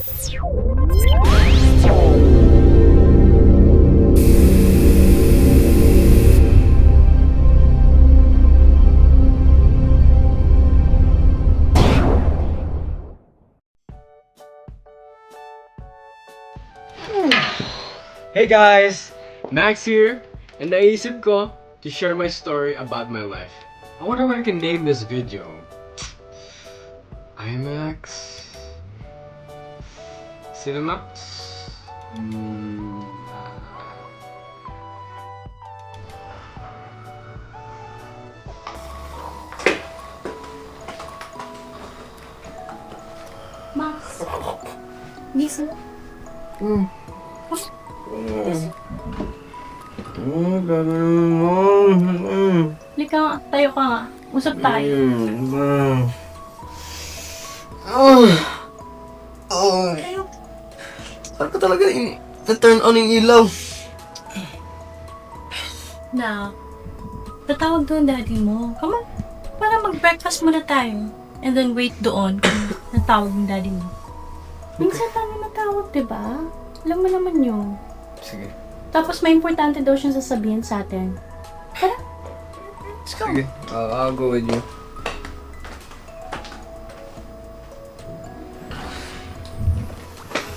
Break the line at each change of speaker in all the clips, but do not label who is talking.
Hey guys! Max here, and naisip ko to share my story about my life. I wonder what I can name this video. IMAX? Cinemax?
Max. Gising.
Gagawin mo.
Lika, tayo ka nga. Usap tayo.
Saan ka talaga na-turn on yung ilaw?
Na, tatawag doon daddy mo. Come on, para mag-breakfast muna tayo. And then wait doon kung natawag yung daddy mo. Minsan tayo natawag, diba? Alam mo naman yun.
Sige.
Tapos may importante daw siyang sasabihin sa atin. Tara, let's go.
Sige. I'll go with you.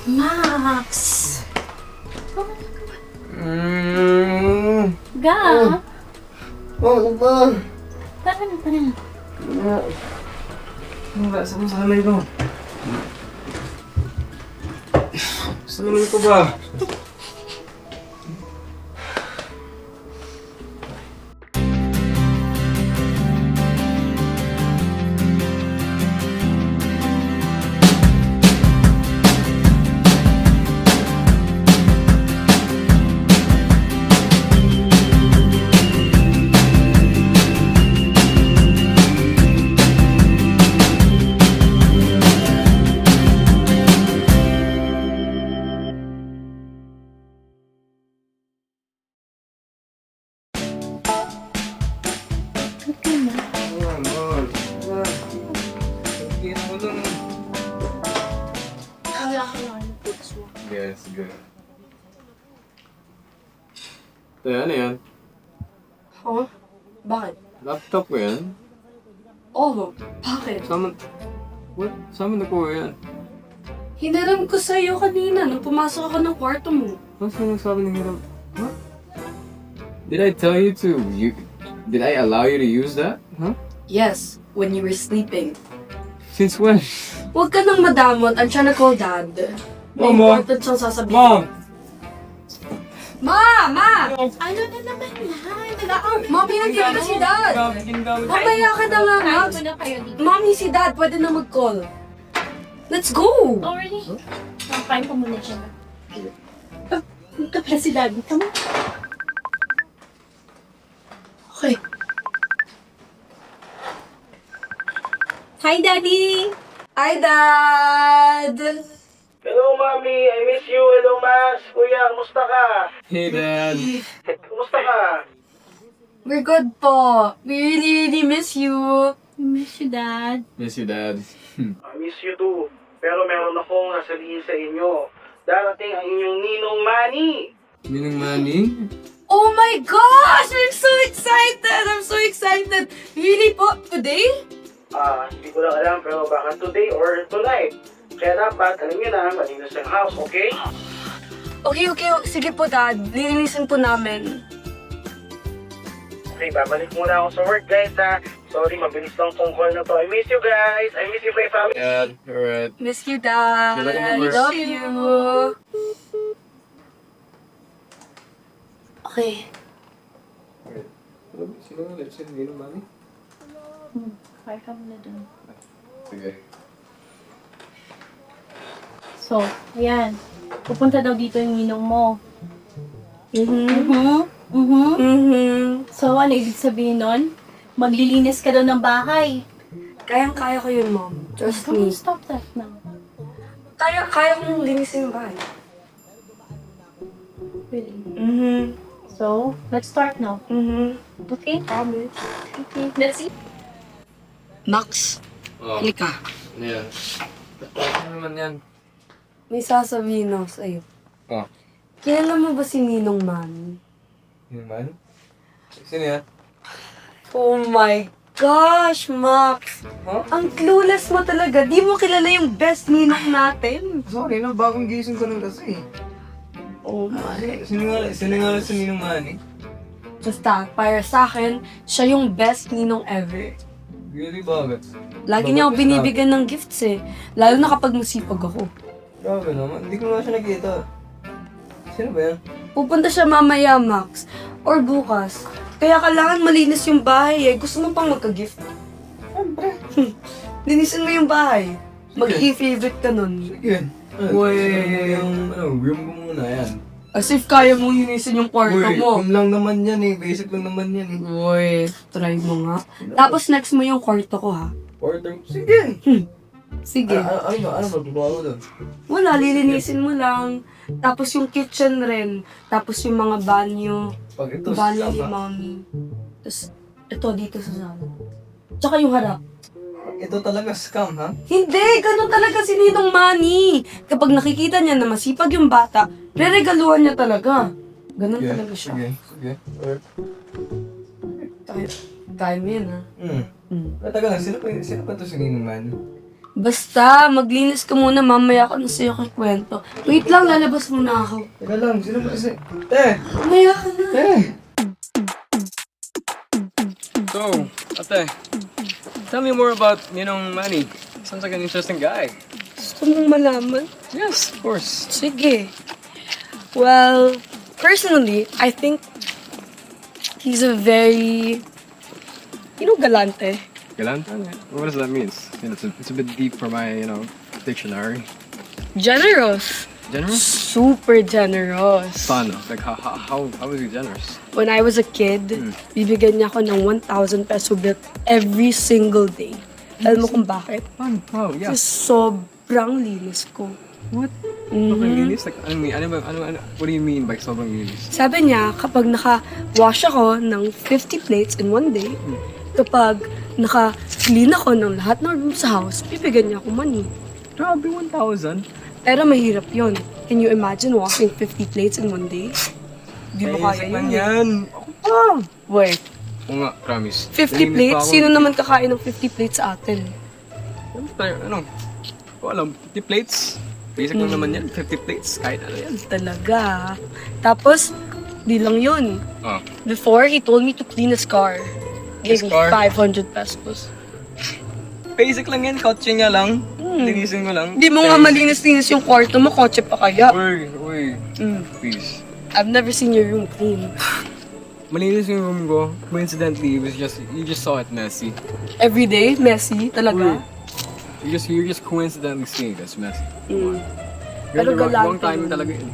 Max! Come on, come on. Ga!
Ano ba?
Tara na, tara na.
Ano ba? Saan masanay ko? Sanay ko ba? Yes, good. Ito yan, yan.
Huh? Bakit?
Laptop ko yan.
Oh, bakit?
What? Saan mo nakuha yan?
Hinaram ko sa'yo kanina nung pumasok ako ng kwarto mo.
Ano saan nagsabi ng hirap? What? Did I tell you to... Did I allow you to use that? Huh?
Yes, when you were sleeping.
Since when?
Huwag ka nang madamot. I'm trying to call Dad. May
Mama.
important siyang sasabihin.
Mom!
Ma!
Ano na naman yan?
Ma, pinagkita na si Dad. Mamaya ka na nga, Max.
Kain muna kayo dito.
Mami, si Dad. Pwede na mag-call. Let's go!
Oh, really? Kain ko muna siya. Ito pala si daddy. Come on.
Okay.
Hi, Daddy!
Hi, Dad!
Hello, Mami. I miss you. Hello, Max. Kuya, kumusta ka?
Hey, Dad.
Kumusta ka?
We're good po. We really miss you.
Miss you, Dad.
Miss you, Dad.
I miss you too. Pero meron akong nasabihin sa inyo. Darating ang inyong ninong Manny.
Ninong Manny?
Oh my gosh! I'm so excited! I'm so excited! Really po? Today?
Hindi ko lang alam pero baka today or tonight. Kaya dapat, alam niyo na, malinis ang house, okay?
Okay. Sige po, Dad. Lilinisin po namin.
Okay, babalik muna ako sa work, guys, ha? Sorry, mabilis lang tong call na to. I miss you, guys. I miss you, my family.
Dad, alright.
Miss you, Dad.
Good luck at
I
work.
love you. Okay.
Sino ulit? Sino Ninong Manny?
Kain ka muna dun.
Sige.
So, ayan. Pupunta daw dito yung ninong mo. So, ano ibig sabihin nun? Maglilinis ka daw ng bahay.
Kayang-kaya ko yun, Mom. Trust
Come
me.
on, stop that now.
Kaya kong linisin yung bahay.
Really? So, let's start now. Okay?
Promise.
Okay, let's see.
Max,
Oh,
halika.
ano yan? Ano naman yan?
may sasabihin ako sa'yo.
Oh.
Kilala mo ba si Ninong Manny?
Yun man? Sino yan?
Oh my gosh, Max!
Huh?
Ang clueless mo talaga. Di mo kilala yung best ninong natin.
Sorry na, bagong gising ko lang kasi.
Oh my.
Sino nga sa Ninong Manny?
Basta, para sa akin, siya yung best ninong ever.
Really, bakit?
Lagi niya ako binibigyan ng gifts eh. Lalo na kapag masipag ako.
Grabe naman, hindi ko nga siya nakita. Sino ba yan?
Pupunta siya mamaya, Max. Or bukas. Kaya kailangan malinis yung bahay eh. Gusto mo pang magka-gift? Siyempre. Linisin mo yung bahay. Mag-i-favorite ka nun.
Sige.
Uy.
Yung room ko muna yan.
As if kaya mong linisin yung kwarto
Uy,
mo.
room lang naman yan eh. Basic lang naman yan eh.
Uy, try mo nga. Tapos next mo yung kwarto ko ha.
Order. Sige.
Sige.
Ano magagawa mo doon?
Wala, lilinisin mo lang. Tapos yung kitchen rin. Tapos yung mga banyo.
Pag ito,
Banyo ni
sama.
mommy. Tapos ito dito sa sala. Tsaka yung harap.
Ito talaga scam, ha?
Hindi! Ganun talaga si Ninong Manny. Kapag nakikita niya na masipag yung bata, reregaluhan niya talaga. Ganun talaga siya.
Sige. Alright.
Kaya mo yan ha.
Taga lang, sino pa ito si Ninong Manny?
Basta, maglinis ka muna, mamaya ako na sa'yo kikwento. Wait lang, lalabas muna ako.
Teka lang, sino pa si...
Mamaya ka na.
So, ate, tell me more about Ninong Manny. Sounds like an interesting guy.
Gusto mong malaman?
Yes, of course.
Sige. Well, personally, I think he's a very, galante.
Galante? What does that mean? You know, it's a bit deep for my, dictionary.
Generous.
Generous?
Super generous.
Paano? Like, how is he generous?
When I was a kid, bibigyan niya ako ng 1,000 peso bill every single day. Alam mo kung bakit?
Paano? Oh, yeah.
Kasi sobrang linis ko.
What? Sobrang linis? Like, what do you mean by sobrang linis?
Sabi niya, kapag naka-wash ako ng 50 plates in one day, kapag naka-clean ako ng lahat ng room sa house, bibigyan niya ako money.
Grabe, 1,000?
Pero mahirap yon. Can you imagine washing 50 plates in one day? Di mo kaya yun.
yan. Ako pa.
Wait,
Oo nga, promise.
50
Nalinis pa
plates?
ako.
Sino naman kakain ng 50 plates sa atin?
Ko alam, 50 plates. Basic lang naman yan, 50 plates. Kahit ano yan.
Talaga. Tapos, di lang yun.
Oh.
Before, he told me to clean his car. Gave
His
me
car?
500 pesos.
Basic lang yan, kotse niya lang. Linisin ko lang.
Di mo nga malinis-linis yung kwarto mo, kotse pa kaya.
Uy, please.
I've never seen your room clean.
Malinis yung room ko. Coincidentally, you just saw it messy.
Every day, messy, talaga.
You're just coincidentally seeing it as messy.
Mm.
Pero
Pero
wrong
galante
timing
yun.
talaga yun.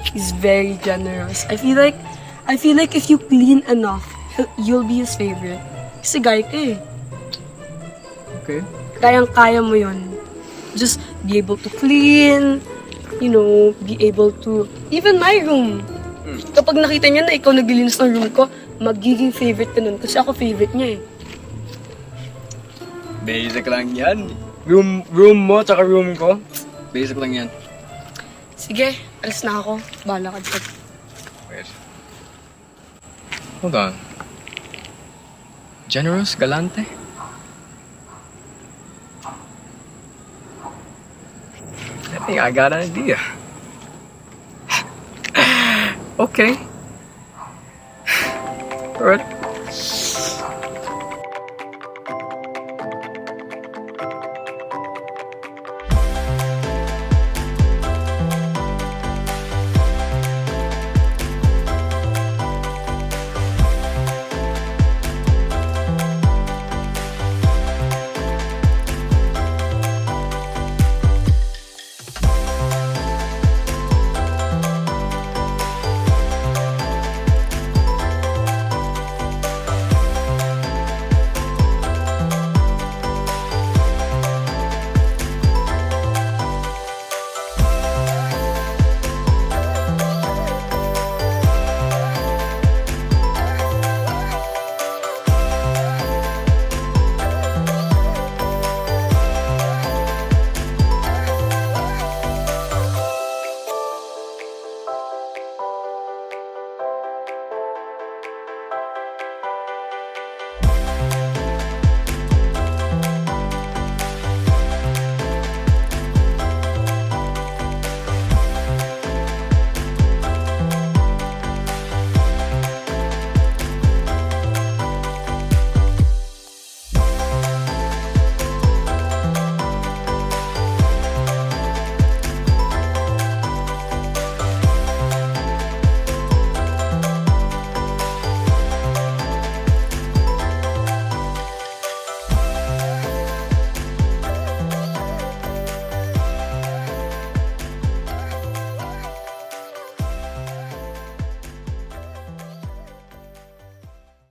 He's very generous. I feel like if you clean enough, you'll be his favorite. Kasi guy ka eh.
Okay.
Kayang-kaya mo yun. Just be able to clean, be able to... Even my room. Kapag nakita niya na ikaw naglilinis ng room ko, magiging favorite ka nun. Kasi ako favorite niya eh.
Basic lang yan. Room mo, tsaka room ko. Basic lang yan.
Sige, alis na ako. Bahala ka dyan.
Wait. Hold on. Generous? Galante? I think I got an idea. Okay. Alright.